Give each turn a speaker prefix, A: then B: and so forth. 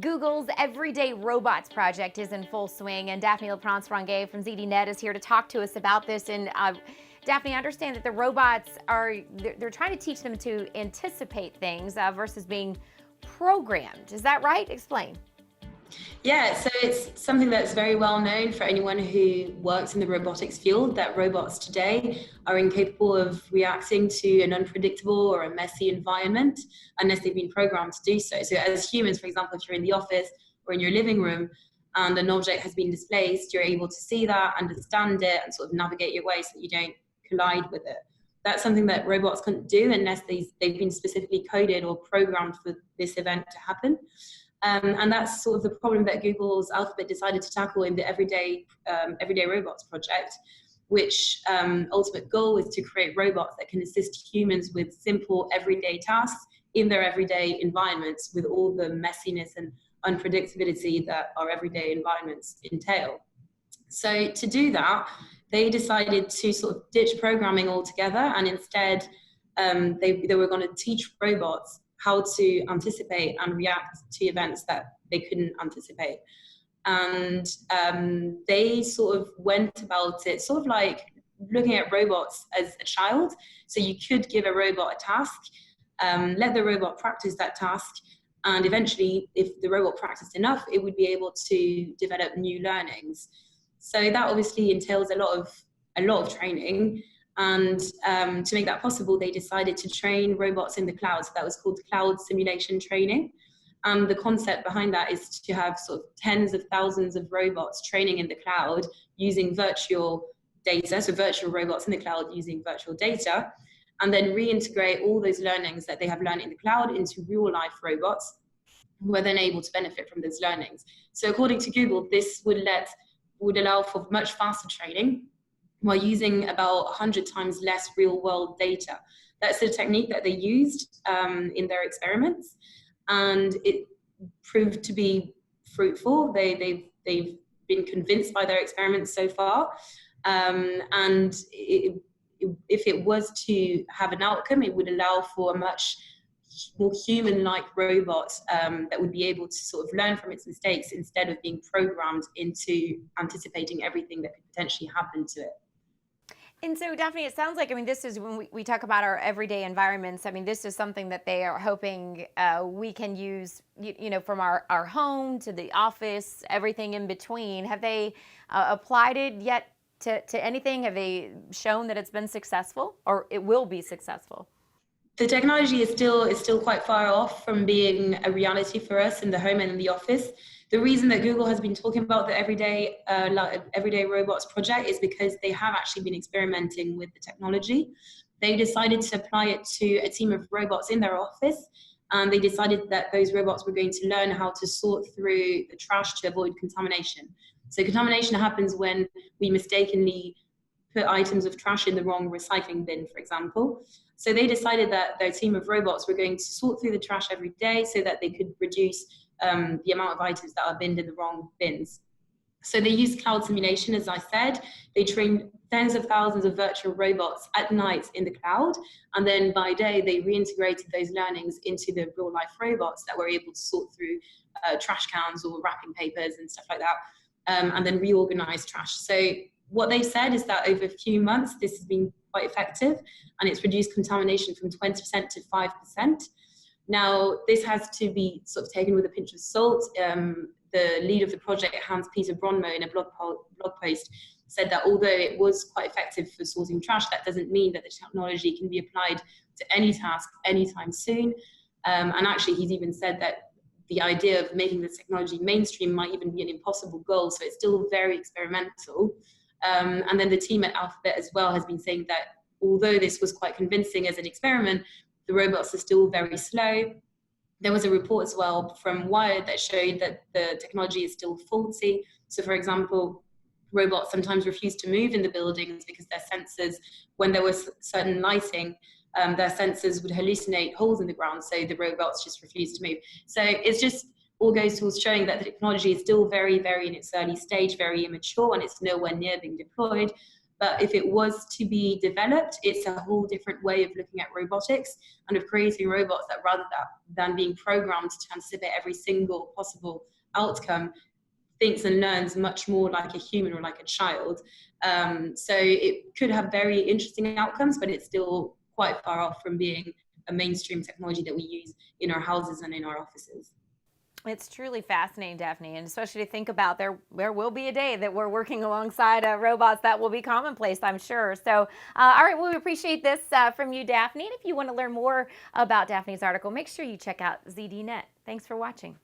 A: Google's Everyday Robots project is in full swing, and Daphne Leprince-Ringuet from ZDNet is here to talk to us about this. And Daphne, I understand that the robots they're trying to teach them to anticipate things versus being programmed. Is that right? Explain.
B: Yeah, so it's something that's very well known for anyone who works in the robotics field, that robots today are incapable of reacting to an unpredictable or a messy environment unless they've been programmed to do so. So as humans, for example, if you're in the office or in your living room and an object has been displaced, you're able to see that, understand it, and sort of navigate your way so that you don't collide with it. That's something that robots can't do unless they've been specifically coded or programmed for this event to happen. And that's sort of the problem that Google's Alphabet decided to tackle in the Everyday Robots project, which ultimate goal is to create robots that can assist humans with simple everyday tasks in their everyday environments with all the messiness and unpredictability that our everyday environments entail. So to do that, they decided to sort of ditch programming altogether, and instead they were going to teach robots how to anticipate and react to events that they couldn't anticipate. And they sort of went about it sort of like looking at robots as a child. So you could give a robot a task, let the robot practice that task, and eventually, if the robot practiced enough, it would be able to develop new learnings. So that obviously entails a lot of training. And to make that possible, they decided to train robots in the cloud. So that was called cloud simulation training. And the concept behind that is to have sort of tens of thousands of robots training in the cloud using virtual data, so virtual robots in the cloud using virtual data, and then reintegrate all those learnings that they have learned in the cloud into real life robots who are then able to benefit from those learnings. So according to Google, this would allow for much faster training while using about 100 times less real-world data. That's the technique that they used in their experiments, and it proved to be fruitful. They've been convinced by their experiments so far, and if it was to have an outcome, it would allow for a much more human-like robot that would be able to sort of learn from its mistakes instead of being programmed into anticipating everything that could potentially happen to it.
A: And so, Daphne, it sounds like, I mean, this is when we talk about our everyday environments. I mean, this is something that they are hoping we can use, from our home to the office, everything in between. Have they applied it yet to anything? Have they shown that it's been successful, or it will be successful?
B: The technology is still quite far off from being a reality for us in the home and in the office. The reason that Google has been talking about the Everyday Robots project is because they have actually been experimenting with the technology. They decided to apply it to a team of robots in their office, and they decided that those robots were going to learn how to sort through the trash to avoid contamination. So contamination happens when we mistakenly put items of trash in the wrong recycling bin, for example. So they decided that their team of robots were going to sort through the trash every day so that they could reduce the amount of items that are binned in the wrong bins. So they used cloud simulation, as I said. They trained tens of thousands of virtual robots at night in the cloud, and then by day they reintegrated those learnings into the real life robots that were able to sort through trash cans or wrapping papers and stuff like that, and then reorganize trash. So what they've said is that over a few months this has been quite effective, and it's reduced contamination from 20% to 5%. Now, this has to be sort of taken with a pinch of salt. The lead of the project, Hans-Peter Bronmo, in a blog post, said that although it was quite effective for sorting trash, that doesn't mean that the technology can be applied to any task anytime soon. And actually, he's even said that the idea of making the technology mainstream might even be an impossible goal, so it's still very experimental. And then the team at Alphabet as well has been saying that although this was quite convincing as an experiment, the robots are still very slow. There was a report as well from Wired that showed that the technology is still faulty. So for example, robots sometimes refuse to move in the buildings because their sensors, when there was certain lighting, their sensors would hallucinate holes in the ground, so the robots just refuse to move. So it's just all goes towards showing that the technology is still very, very in its early stage, very immature, and it's nowhere near being deployed. But if it was to be developed, it's a whole different way of looking at robotics and of creating robots that rather than being programmed to anticipate every single possible outcome, thinks and learns much more like a human or like a child. So it could have very interesting outcomes, but it's still quite far off from being a mainstream technology that we use in our houses and in our offices.
A: It's truly fascinating, Daphne, and especially to think about there will be a day that we're working alongside robots that will be commonplace, I'm sure. So, all right, well, we appreciate this from you, Daphne. And if you want to learn more about Daphne's article, make sure you check out ZDNet. Thanks for watching.